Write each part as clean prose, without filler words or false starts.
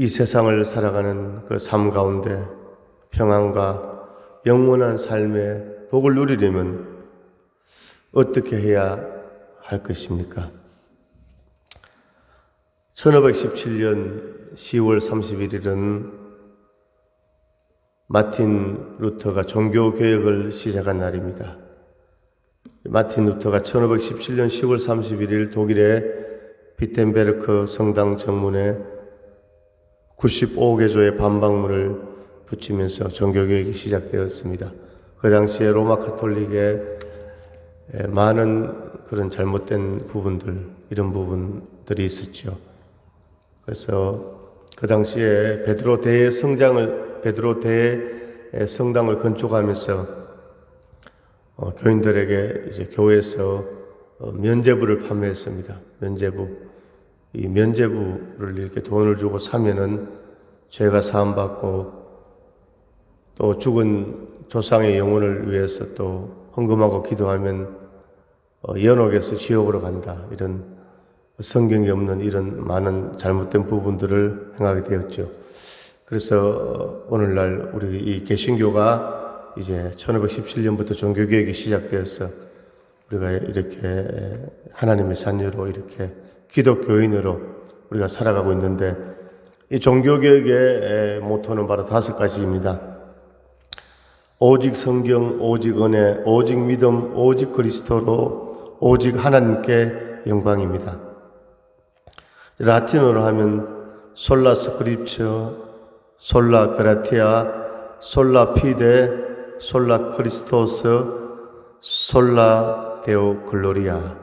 이 세상을 살아가는 그 삶 가운데 평안과 영원한 삶의 복을 누리려면 어떻게 해야 할 것입니까? 1517년 10월 31일은 마틴 루터가 종교개혁을 시작한 날입니다. 마틴 루터가 1517년 10월 31일 독일의 비텐베르크 성당 정문에 95개조의 반박문을 붙이면서 종교개혁이 시작되었습니다. 그 당시에 로마 카톨릭의 많은 그런 잘못된 부분들, 이런 부분들이 있었죠. 그래서 그 당시에 베드로 대의 성당을 건축하면서 교인들에게 이제 교회에서 면죄부를 판매했습니다. 면죄부. 이 면죄부를 이렇게 돈을 주고 사면은 죄가 사함받고 또 죽은 조상의 영혼을 위해서 또 헌금하고 기도하면 연옥에서 지옥으로 간다. 이런 성경이 없는 이런 많은 잘못된 부분들을 행하게 되었죠. 그래서 오늘날 우리 이 개신교가 이제 1517년부터 종교개혁이 시작되어서 우리가 이렇게 하나님의 자녀로 이렇게 기독교인으로 우리가 살아가고 있는데, 이 종교개혁의 모토는 바로 5가지입니다. 오직 성경, 오직 은혜, 오직 믿음, 오직 그리스도로, 오직 하나님께 영광입니다. 라틴어로 하면 솔라 스크립처, 솔라 그라티아, 솔라 피데, 솔라 크리스토스, 솔라 데오 글로리아.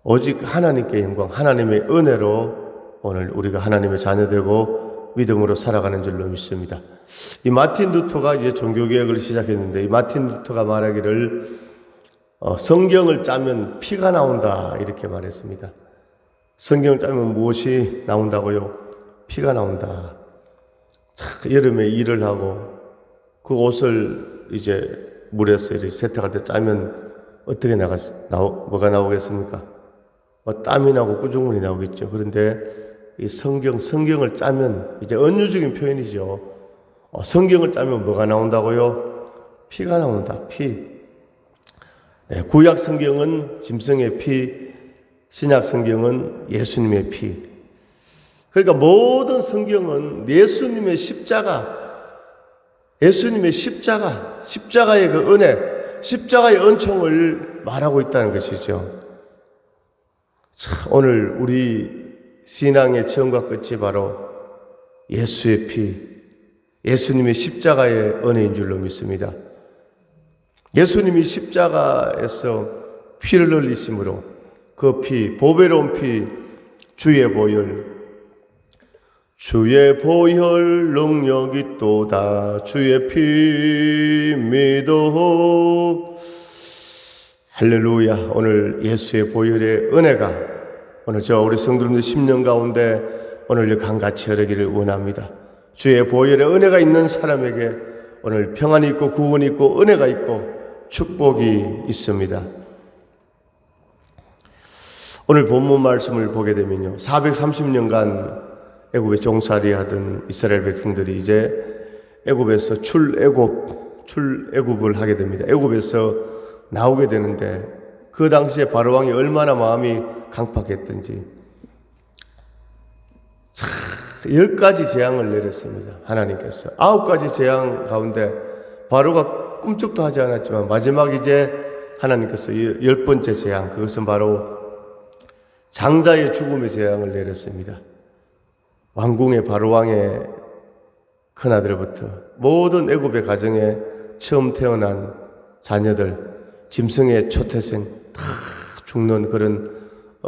오직 하나님께 영광, 하나님의 은혜로 오늘 우리가 하나님의 자녀되고 믿음으로 살아가는 줄로 믿습니다. 이 마틴 루터가 이제 종교개혁을 시작했는데, 이 마틴 루터가 말하기를 성경을 짜면 피가 나온다 이렇게 말했습니다. 성경을 짜면 무엇이 나온다고요? 피가 나온다. 여름에 일을 하고 그 옷을 이제 물에서 이렇게 세탁할 때 짜면 어떻게 뭐가 나오겠습니까? 땀이 나고 꾸중물이 나오겠죠. 그런데 이 성경을 짜면, 이제 은유적인 표현이죠. 성경을 짜면 뭐가 나온다고요? 피가 나온다. 피. 구약 성경은 짐승의 피, 신약 성경은 예수님의 피. 그러니까 모든 성경은 예수님의 십자가의 그 은혜, 십자가의 은총을 말하고 있다는 것이죠. 오늘 우리 신앙의 처음과 끝이 바로 예수의 피, 예수님의 십자가의 은혜인 줄로 믿습니다. 예수님이 십자가에서 피를 흘리심으로 그 피, 보배로운 피, 주의 보혈 능력이 또다 주의 피 믿어. 할렐루야. 오늘 예수의 보혈의 은혜가 오늘 우리 성도님들 10년 가운데 오늘 강같이 흐르기를 원합니다. 주의 보혈의 은혜가 있는 사람에게 오늘 평안이 있고 구원이 있고 은혜가 있고 축복이 있습니다. 오늘 본문 말씀을 보게 되면요, 430년간 애굽에 종살이 하던 이스라엘 백성들이 이제 애굽에서 출애굽을 하게 됩니다. 애굽에서 나오게 되는데, 그 당시에 바로 왕이 얼마나 마음이 강팍했던지 10가지 재앙을 내렸습니다. 하나님께서 9가지 재앙 가운데 바로가 꿈쩍도 하지 않았지만 마지막 이제 하나님께서 10번째 재앙, 그것은 바로 장자의 죽음의 재앙을 내렸습니다. 왕궁의 바로왕의 큰아들부터 모든 애굽의 가정에 처음 태어난 자녀들, 짐승의 초태생 다 죽는 그런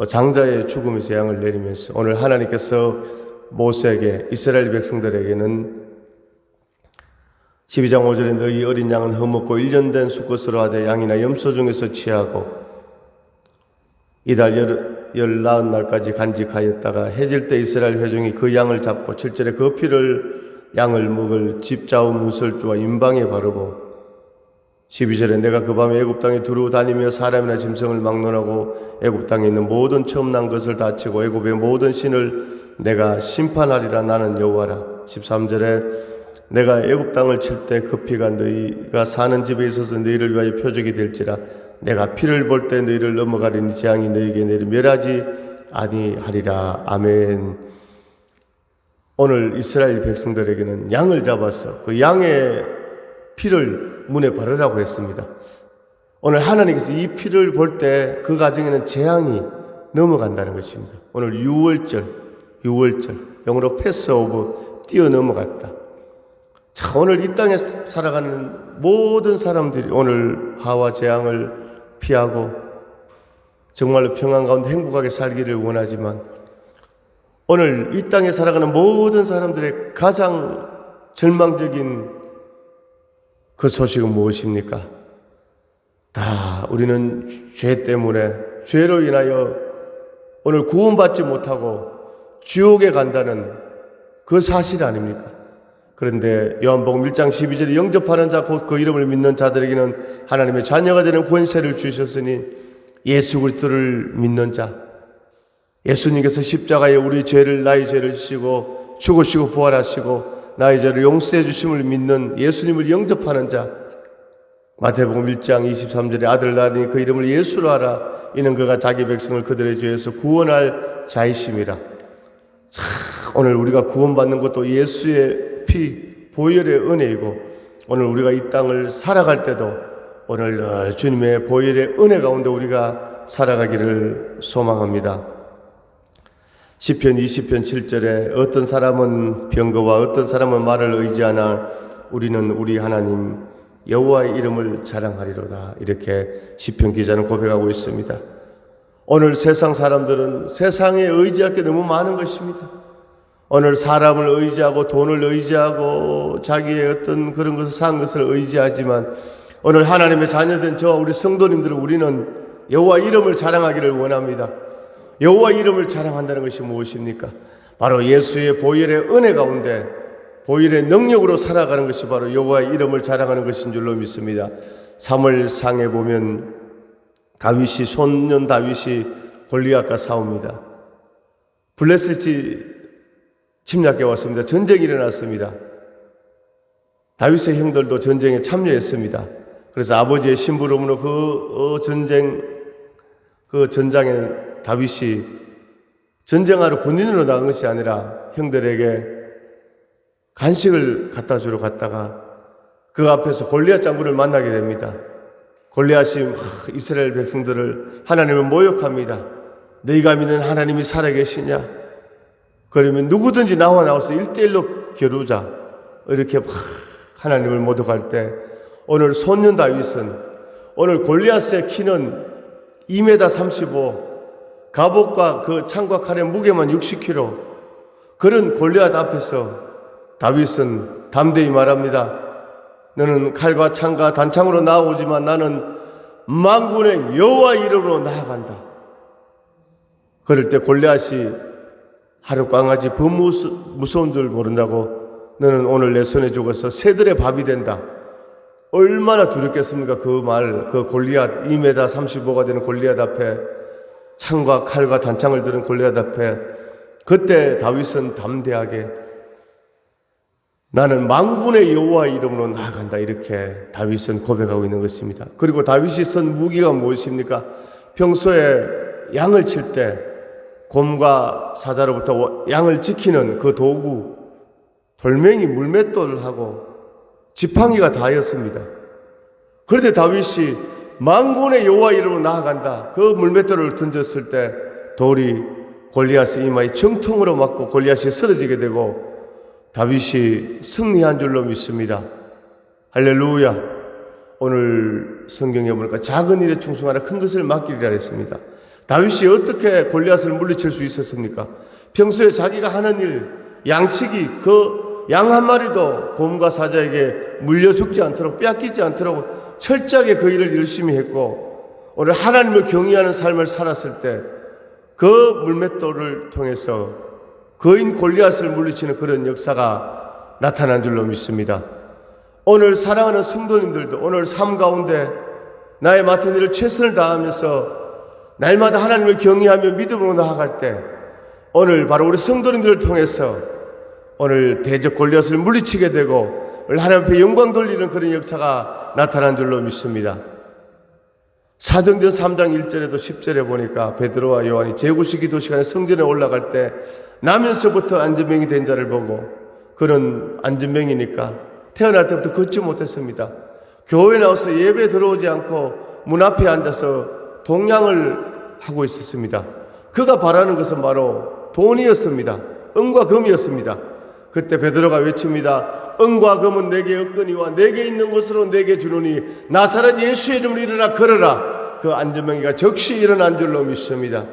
장자의 죽음의 재앙을 내리면서 오늘 하나님께서 모세에게, 이스라엘 백성들에게는 12장 5절에 너희 어린 양은 허먹고 1년 된 수컷으로 하되 양이나 염소 중에서 취하고 이달 19날까지 간직하였다가 해질 때 이스라엘 회중이 그 양을 잡고 7절에 그 피를 양을 먹을 집자우 문설주와 임방에 바르고 12절에 내가 그 밤에 애굽 땅에 두루 다니며 사람이나 짐승을 막론하고 애굽 땅에 있는 모든 처음 난 것을 다치고 애굽의 모든 신을 내가 심판하리라. 나는 여호와라. 13절에 내가 애굽 땅을 칠 때 그 피가 너희가 사는 집에 있어서 너희를 위하여 표적이 될지라. 내가 피를 볼 때 너희를 넘어가리니 재앙이 너희에게 내려 멸하지 아니하리라. 아멘. 오늘 이스라엘 백성들에게는 양을 잡아서 그 양의 피를 문에 바르라고 했습니다. 오늘 하나님께서 이 피를 볼 때 그 가정에는 재앙이 넘어간다는 것입니다. 오늘 유월절, 영어로 패스오브, 뛰어넘어갔다. 자, 오늘 이 땅에 살아가는 모든 사람들이 오늘 하와 재앙을 피하고 정말로 평안 가운데 행복하게 살기를 원하지만, 오늘 이 땅에 살아가는 모든 사람들의 가장 절망적인 그 소식은 무엇입니까? 다 우리는 죄 때문에, 죄로 인하여 오늘 구원받지 못하고 지옥에 간다는 그 사실 아닙니까? 그런데 요한복음 1장 12절에 영접하는 자, 곧 그 이름을 믿는 자들에게는 하나님의 자녀가 되는 권세를 주셨으니, 예수 그리스도를 믿는 자, 예수님께서 십자가에 우리 죄를, 나의 죄를 지시고 죽으시고 부활하시고 나의 죄를 용서해 주심을 믿는 예수님을 영접하는 자, 마태복음 1장 23절에 아들 낳으니 그 이름을 예수로 하라. 이는 그가 자기 백성을 그들의 죄에서 구원할 자이심이라. 참, 오늘 우리가 구원받는 것도 예수의 피, 보혈의 은혜이고, 오늘 우리가 이 땅을 살아갈 때도 오늘 늘 주님의 보혈의 은혜 가운데 우리가 살아가기를 소망합니다. 시편 20편 7절에 어떤 사람은 병거와 어떤 사람은 말을 의지하나 우리는 우리 하나님 여호와의 이름을 자랑하리로다. 이렇게 시편 기자는 고백하고 있습니다. 오늘 세상 사람들은 세상에 의지할 게 너무 많은 것입니다. 오늘 사람을 의지하고 돈을 의지하고 자기의 어떤 그런 것을 산 것을 의지하지만, 오늘 하나님의 자녀된 저와 우리 성도님들은 우리는 여호와 이름을 자랑하기를 원합니다. 여호와 이름을 자랑한다는 것이 무엇입니까? 바로 예수의 보혈의 은혜 가운데 보혈의 능력으로 살아가는 것이 바로 여호와의 이름을 자랑하는 것인 줄로 믿습니다. 사무엘상에 보면 소년 다윗이 골리앗과 싸웁니다. 블레셋이 침략해 왔습니다. 전쟁이 일어났습니다. 다윗의 형들도 전쟁에 참여했습니다. 그래서 아버지의 심부름으로 그 전장에 다윗이 전쟁하러 군인으로 나간 것이 아니라 형들에게 간식을 갖다 주러 갔다가 그 앞에서 골리앗 장군을 만나게 됩니다. 골리앗이 이스라엘 백성들을, 하나님을 모욕합니다. 너희가 믿는 하나님이 살아계시냐? 그러면 누구든지 나와서 1대1로 겨루자. 이렇게 하나님을 모독할 때, 오늘 소년 다윗은, 오늘 골리앗의 키는 2m 35, 갑옷과 그 창과 칼의 무게만 60kg. 그런 골리앗 앞에서 다윗은 담대히 말합니다. 너는 칼과 창과 단창으로 나오지만 나는 만군의 여호와 이름으로 나아간다. 그럴 때 골리앗이 하루 강아지 더 무서운 줄 모른다고 너는 오늘 내 손에 죽어서 새들의 밥이 된다. 얼마나 두렵겠습니까? 그 골리앗 2m 35가 되는 골리앗 앞에, 창과 칼과 단창을 들은 골리앗 앞에, 그때 다윗은 담대하게 나는 만군의 여호와 이름으로 나아간다. 이렇게 다윗은 고백하고 있는 것입니다. 그리고 다윗이 쓴 무기가 무엇입니까? 평소에 양을 칠 때 곰과 사자로부터 양을 지키는 그 도구, 돌멩이, 물맷돌하고 지팡이가 다였습니다. 그런데 다윗이 만군의 여호와 이름으로 나아간다. 그 물맷돌을 던졌을 때 돌이 골리앗의 이마에 정통으로 맞고 골리앗이 쓰러지게 되고 다윗이 승리한 줄로 믿습니다. 할렐루야. 오늘 성경에 보니까 작은 일에 충성하라 큰 것을 맡기리라 했습니다. 다윗이 어떻게 골리앗을 물리칠 수 있었습니까? 평소에 자기가 하는 일, 양치기, 그 양 한 마리도 곰과 사자에게 물려 죽지 않도록, 빼앗기지 않도록 철저하게 그 일을 열심히 했고, 오늘 하나님을 경외하는 삶을 살았을 때 그 물맷돌을 통해서 거인 골리앗을 물리치는 그런 역사가 나타난 줄로 믿습니다. 오늘 사랑하는 성도님들도 오늘 삶 가운데 나의 맡은 일을 최선을 다하면서 날마다 하나님을 경외하며 믿음으로 나아갈 때, 오늘 바로 우리 성도님들을 통해서 오늘 대적 골리앗을 물리치게 되고 오늘 하나님 앞에 영광 돌리는 그런 역사가 나타난 줄로 믿습니다. 사도행전 3장 1절에도 10절에 보니까 베드로와 요한이 제9시 기도 시간에 성전에 올라갈 때 나면서부터 안전병이 된 자를 보고, 그는 안전병이니까 태어날 때부터 걷지 못했습니다. 교회에 나와서 예배 들어오지 않고 문 앞에 앉아서 동냥을 하고 있었습니다. 그가 바라는 것은 바로 돈이었습니다. 은과 금이었습니다. 그때 베드로가 외칩니다. 은과 금은 내게 없거니와 내게 있는 것으로 내게 주노니 나사렛 예수의 이름으로 일어나 걸어라. 그 안전병이가 즉시 일어난 줄로 믿습니다.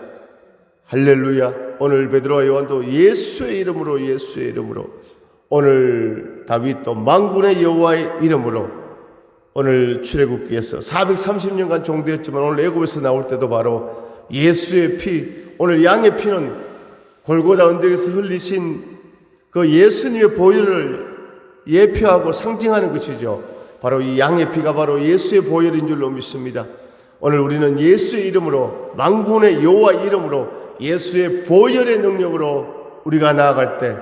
할렐루야. 오늘 베드로와 요한도 예수의 이름으로 오늘 다윗도 만군의 여호와의 이름으로 오늘 출애굽기에서 430년간 종되었지만 오늘 애굽에서 나올 때도 바로 예수의 피, 오늘 양의 피는 골고다 언덕에서 흘리신 그 예수님의 보혈을 예표하고 상징하는 것이죠. 바로 이 양의 피가 바로 예수의 보혈인 줄로 믿습니다. 오늘 우리는 예수의 이름으로, 만군의 여호와 이름으로, 예수의 보혈의 능력으로 우리가 나아갈 때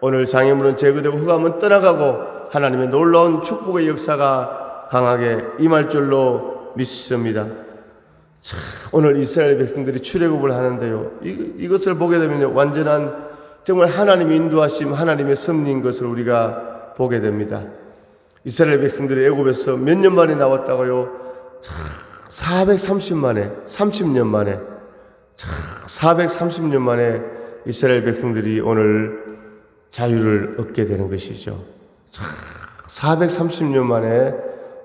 오늘 장애물은 제거되고 흑암은 떠나가고 하나님의 놀라운 축복의 역사가 강하게 임할 줄로 믿습니다. 참, 오늘 이스라엘 백성들이 출애굽을 하는데요, 이것을 보게 되면 완전한 정말 하나님의 인도하심, 하나님의 섭리인 것을 우리가 보게 됩니다. 이스라엘 백성들이 애굽에서 몇 년 만에 나왔다고요? 430년 만에 430년 만에 이스라엘 백성들이 오늘 자유를 얻게 되는 것이죠. 430년 만에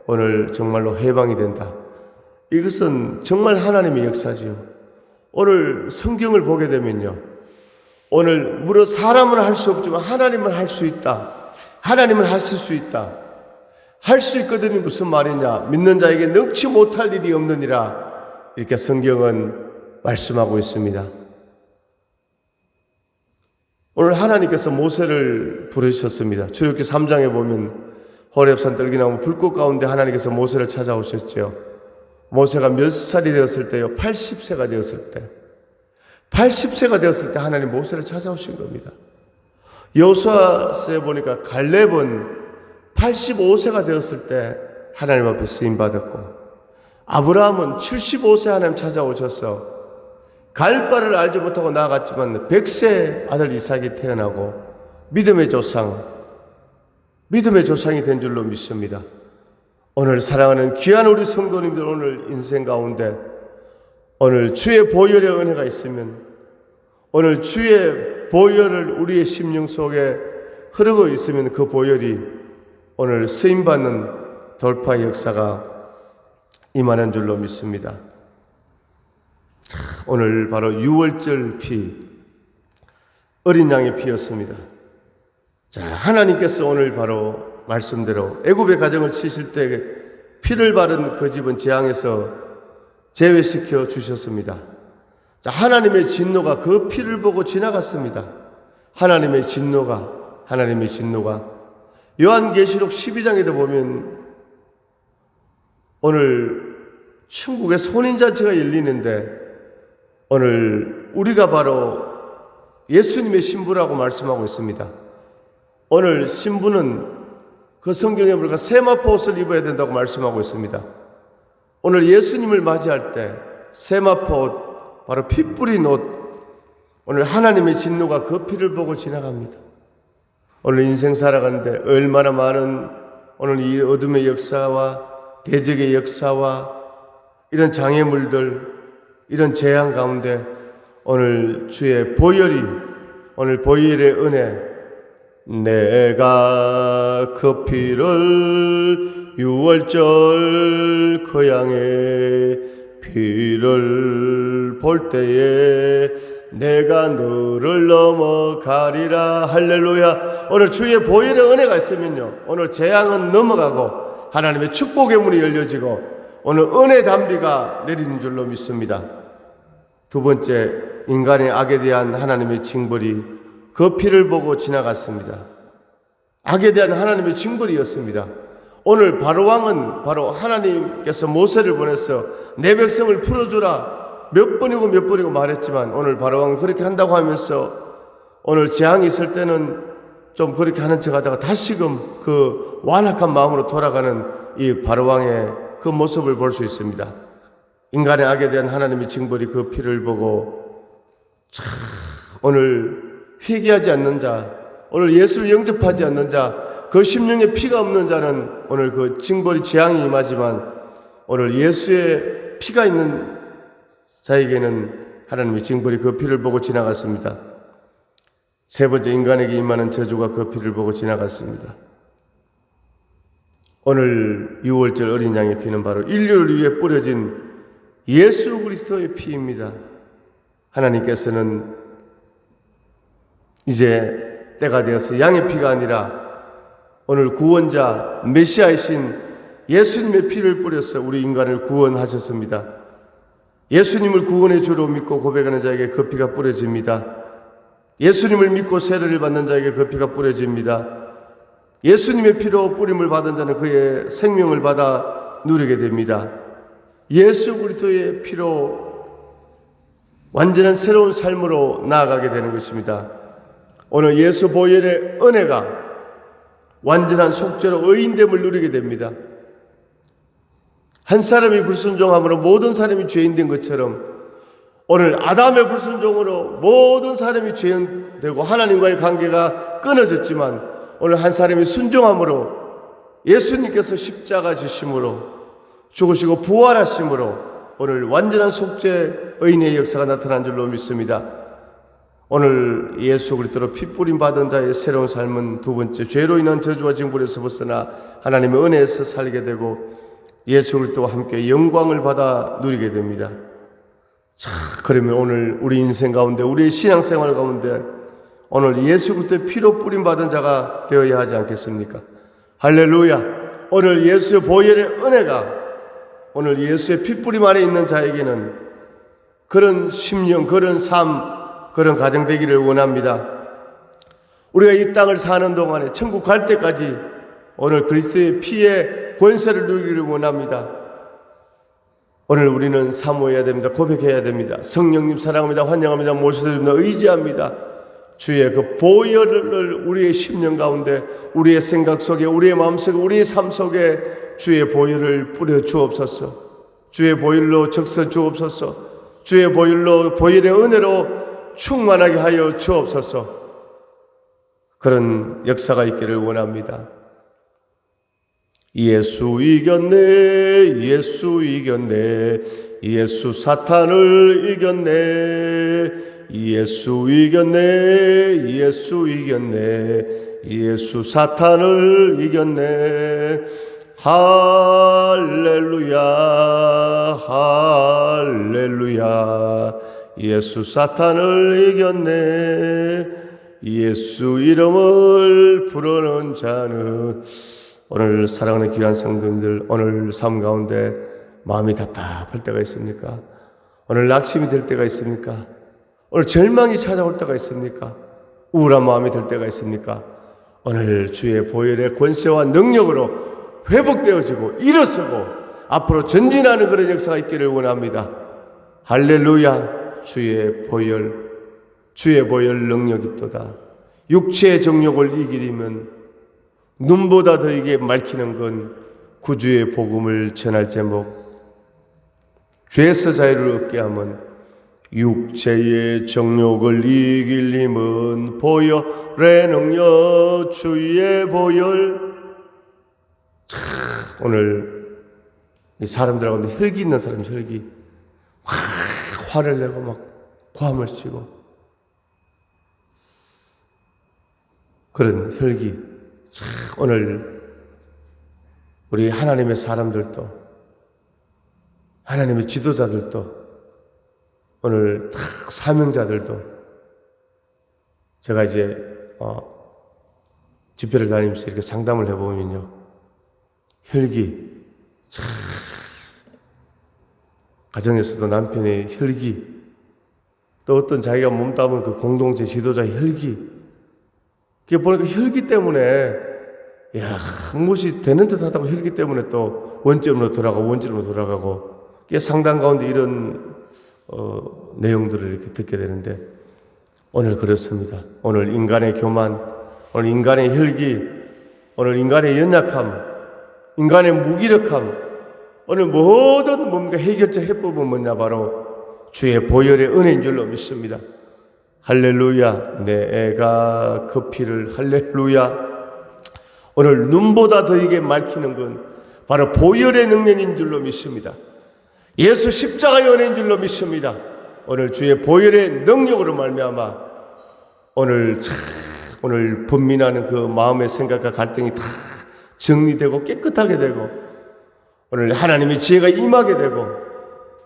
오늘 정말로 해방이 된다. 이것은 정말 하나님의 역사지요. 오늘 성경을 보게 되면요, 오늘 무릇 사람은 할 수 없지만 하나님은 할 수 있다. 하나님은 하실 수 있다. 할 수 있거든요. 무슨 말이냐? 믿는 자에게 능치 못할 일이 없느니라. 이렇게 성경은 말씀하고 있습니다. 오늘 하나님께서 모세를 부르셨습니다. 출애굽기 3장에 보면 호렙산 떨기나무 불꽃 가운데 하나님께서 모세를 찾아오셨죠. 모세가 몇 살이 되었을 때요? 80세가 되었을 때. 80세가 되었을 때 하나님 모세를 찾아오신 겁니다. 여호수아서에 보니까 갈렙은 85세가 되었을 때 하나님 앞에 쓰임받았고, 아브라함은 75세 하나님 찾아오셔서 갈 바를 알지 못하고 나아갔지만 100세 아들 이삭이 태어나고 믿음의 조상이 된 줄로 믿습니다. 오늘 사랑하는 귀한 우리 성도님들, 오늘 인생 가운데 오늘 주의 보혈의 은혜가 있으면, 오늘 주의 보혈을 우리의 심령 속에 흐르고 있으면 그 보혈이 오늘 쓰임받는 돌파의 역사가 임하는 줄로 믿습니다. 오늘 바로 6월절 피, 어린 양의 피였습니다. 자, 하나님께서 오늘 바로 말씀대로 애굽의 가정을 치실 때 피를 바른 그 집은 재앙에서 제외시켜 주셨습니다. 자, 하나님의 진노가 그 피를 보고 지나갔습니다. 하나님의 진노가 요한계시록 12장에도 보면 오늘 천국의 손인잔치가 열리는데 오늘 우리가 바로 예수님의 신부라고 말씀하고 있습니다. 오늘 신부는 그 성경에 보니까 세마포 옷을 입어야 된다고 말씀하고 있습니다. 오늘 예수님을 맞이할 때 세마포 옷, 바로 피 뿌린 옷, 오늘 하나님의 진노가 그 피를 보고 지나갑니다. 오늘 인생 살아가는데 얼마나 많은 오늘 이 어둠의 역사와 대적의 역사와 이런 장애물들, 이런 재앙 가운데 오늘 주의 보혈이, 오늘 보혈의 은혜, 내가 그 피를 6월절 그 양의 피를 볼 때에 내가 너를 넘어가리라. 할렐루야. 오늘 주의 보혈의 은혜가 있으면요, 오늘 재앙은 넘어가고 하나님의 축복의 문이 열려지고 오늘 은혜 담비가 내리는 줄로 믿습니다. 두 번째, 인간의 악에 대한 하나님의 징벌이 그 피를 보고 지나갔습니다. 악에 대한 하나님의 징벌이었습니다. 오늘 바로왕은 바로 하나님께서 모세를 보내서 내 백성을 풀어주라. 몇 번이고 말했지만 오늘 바로왕은 그렇게 한다고 하면서 오늘 재앙이 있을 때는 좀 그렇게 하는 척 하다가 다시금 그 완악한 마음으로 돌아가는 이 바로왕의 그 모습을 볼 수 있습니다. 인간의 악에 대한 하나님의 징벌이 그 피를 보고 참 오늘 회개하지 않는 자, 오늘 예수를 영접하지 않는 자, 그 심령에 피가 없는 자는 오늘 그 징벌이 재앙이 임하지만 오늘 예수의 피가 있는 자에게는 하나님의 징벌이 그 피를 보고 지나갔습니다. 세 번째, 인간에게 임하는 저주가 그 피를 보고 지나갔습니다. 오늘 6월절 어린 양의 피는 바로 인류를 위해 뿌려진 예수 그리스도의 피입니다. 하나님께서는 이제 때가 되어서 양의 피가 아니라 오늘 구원자 메시아이신 예수님의 피를 뿌려서 우리 인간을 구원하셨습니다. 예수님을 구원의 주로 믿고 고백하는 자에게 그 피가 뿌려집니다. 예수님을 믿고 세례를 받는 자에게 그 피가 뿌려집니다. 예수님의 피로 뿌림을 받은 자는 그의 생명을 받아 누리게 됩니다. 예수 그리스도의 피로 완전한 새로운 삶으로 나아가게 되는 것입니다. 오늘 예수 보혈의 은혜가 완전한 속죄로 의인됨을 누리게 됩니다. 한 사람이 불순종함으로 모든 사람이 죄인 된 것처럼 오늘 아담의 불순종으로 모든 사람이 죄인 되고 하나님과의 관계가 끊어졌지만 오늘 한 사람이 순종함으로 예수님께서 십자가 지심으로 죽으시고 부활하심으로 오늘 완전한 속죄 의인의 역사가 나타난 줄로 믿습니다. 오늘 예수 그리스도로 피 뿌림 받은 자의 새로운 삶은 두 번째, 죄로 인한 저주와 징벌에서 벗어나 하나님의 은혜에서 살게 되고 예수 그리스도와 함께 영광을 받아 누리게 됩니다. 자, 그러면 오늘 우리 인생 가운데, 우리의 신앙생활 가운데 오늘 예수 그리스도의 피로 뿌림 받은 자가 되어야 하지 않겠습니까? 할렐루야! 오늘 예수의 보혈의 은혜가 오늘 예수의 피 뿌림 안에 있는 자에게는 그런 심령, 그런 삶, 그런 가정 되기를 원합니다. 우리가 이 땅을 사는 동안에 천국 갈 때까지 오늘 그리스도의 피의 권세를 누리기를 원합니다. 오늘 우리는 사모해야 됩니다. 고백해야 됩니다. 성령님 사랑합니다. 환영합니다. 모셔드립니다. 의지합니다. 주의 그 보혈을 우리의 심령 가운데, 우리의 생각 속에, 우리의 마음 속에, 우리의 삶 속에 주의 보혈을 뿌려 주옵소서. 주의 보혈로 적셔 주옵소서. 주의 보혈로, 보혈의 은혜로 충만하게 하여 주옵소서. 그런 역사가 있기를 원합니다. 예수 이겼네, 예수 이겼네, 예수 사탄을 이겼네, 예수 이겼네, 예수 이겼네, 예수 사탄을 이겼네. 할렐루야, 할렐루야. 예수 사탄을 이겼네. 예수 이름을 부르는 자는. 오늘 사랑하는 귀한 성도님들, 오늘 삶 가운데 마음이 답답할 때가 있습니까? 오늘 낙심이 될 때가 있습니까? 오늘 절망이 찾아올 때가 있습니까? 우울한 마음이 들 때가 있습니까? 오늘 주의 보혈의 권세와 능력으로 회복되어지고 일어서고 앞으로 전진하는 그런 역사가 있기를 원합니다. 할렐루야. 주의 보혈 능력이 있도다. 육체의 정욕을 이기려면 눈보다 더이게 밝히는 건 구주의 복음을 전할 제목. 죄에서 자유를 얻게 하면 육체의 정욕을 이길 힘은 보혈의 능력, 주의 보혈. 오늘 이 사람들 가운데 혈기 있는 사람, 혈기 막 화를 내고 막 고함을 치고 그런 혈기. 오늘 우리 하나님의 사람들도, 하나님의 지도자들도, 오늘 딱 사명자들도, 제가 이제 집회를 다니면서 이렇게 상담을 해보면요, 혈기, 가정에서도 남편의 혈기, 또 어떤 자기가 몸담은 그 공동체 지도자의 혈기, 그게 보니까 혈기 때문에 무엇이 되는 듯 하다고 혈기 때문에 또 원점으로 돌아가고 그게 상당 가운데 이런 내용들을 이렇게 듣게 되는데 오늘 그렇습니다. 오늘 인간의 교만, 오늘 인간의 혈기, 오늘 인간의 연약함, 인간의 무기력함, 오늘 모든 뭔가 해결책 해법은 뭐냐? 바로 주의 보혈의 은혜인 줄로 믿습니다. 할렐루야. 내가 그 피를, 할렐루야. 오늘 눈보다 더이게 밝히는 건 바로 보혈의 능력인 줄로 믿습니다. 예수 십자가의 은혜인 줄로 믿습니다. 오늘 주의 보혈의 능력으로 말미암아 오늘 분민하는 그 마음의 생각과 갈등이 다 정리되고 깨끗하게 되고 오늘 하나님의 지혜가 임하게 되고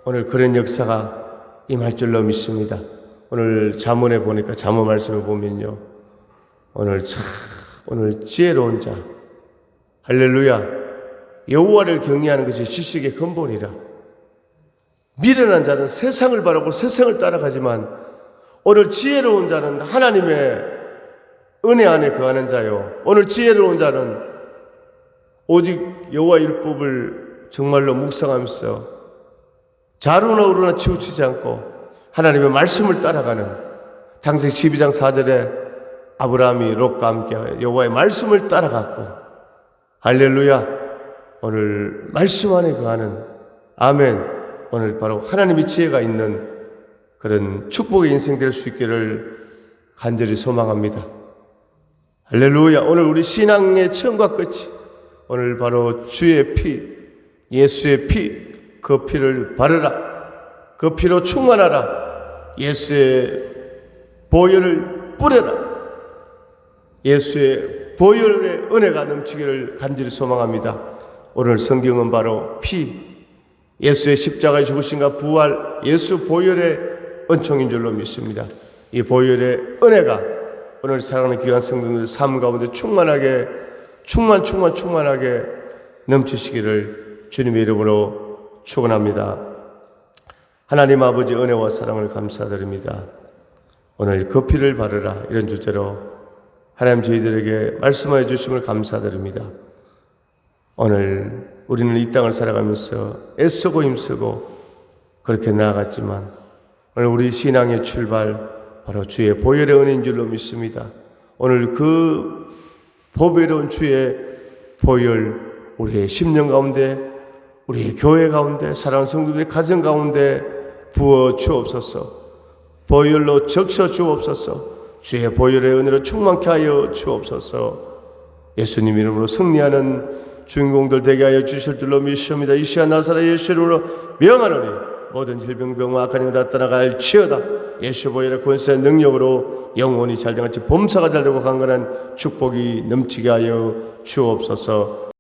오늘 그런 역사가 임할 줄로 믿습니다. 오늘 잠언에 보니까 잠언 말씀을 보면요, 오늘 지혜로운 자, 할렐루야, 여호와를 경외하는 것이 지식의 근본이라. 미련한 자는 세상을 바라고 세상을 따라가지만 오늘 지혜로운 자는 하나님의 은혜 안에 거하는 자요, 오늘 지혜로운 자는 오직 여호와 율법을 정말로 묵상하면서 자루나 우루나 치우치지 않고 하나님의 말씀을 따라가는, 창세기 12장 4절에 아브라함이 롯과 함께 여호와의 말씀을 따라갔고, 할렐루야, 오늘 말씀 안에 거하는, 아멘, 오늘 바로 하나님의 지혜가 있는 그런 축복의 인생 될 수 있기를 간절히 소망합니다. 할렐루야. 오늘 우리 신앙의 처음과 끝이 오늘 바로 주의 피, 예수의 피, 그 피를 바르라, 그 피로 충만하라, 예수의 보혈을 뿌려라, 예수의 보혈의 은혜가 넘치기를 간절히 소망합니다. 오늘 성경은 바로 피, 예수의 십자가의 죽으심과 부활, 예수 보혈의 은총인 줄로 믿습니다. 이 보혈의 은혜가 오늘 사랑하는 귀한 성도들의 삶 가운데 충만하게 넘치시기를 주님의 이름으로 축원합니다. 하나님 아버지 은혜와 사랑을 감사드립니다. 오늘 그 피를 바르라, 이런 주제로 하나님 저희들에게 말씀하여 주심을 감사드립니다. 오늘 우리는 이 땅을 살아가면서 애쓰고 힘쓰고 그렇게 나아갔지만 오늘 우리 신앙의 출발 바로 주의 보혈의 은혜인 줄로 믿습니다. 오늘 그 보배로운 주의 보혈 우리의 심령 가운데, 우리의 교회 가운데, 사랑하는 성도들의 가정 가운데 부어 주옵소서. 보혈로 적셔 주옵소서. 주의 보혈의 은혜로 충만케 하여 주옵소서. 예수님 이름으로 승리하는 주인공들 되게 하여 주실 줄로 믿습니다. 이 시간 나사렛 예수 이름으로 명하노니 모든 질병병과 악한 영이 다 떠나갈지어다. 예수 보혈의 권세의 능력으로 영혼이 잘된같이 범사가 잘되고 강건한 축복이 넘치게 하여 주옵소서.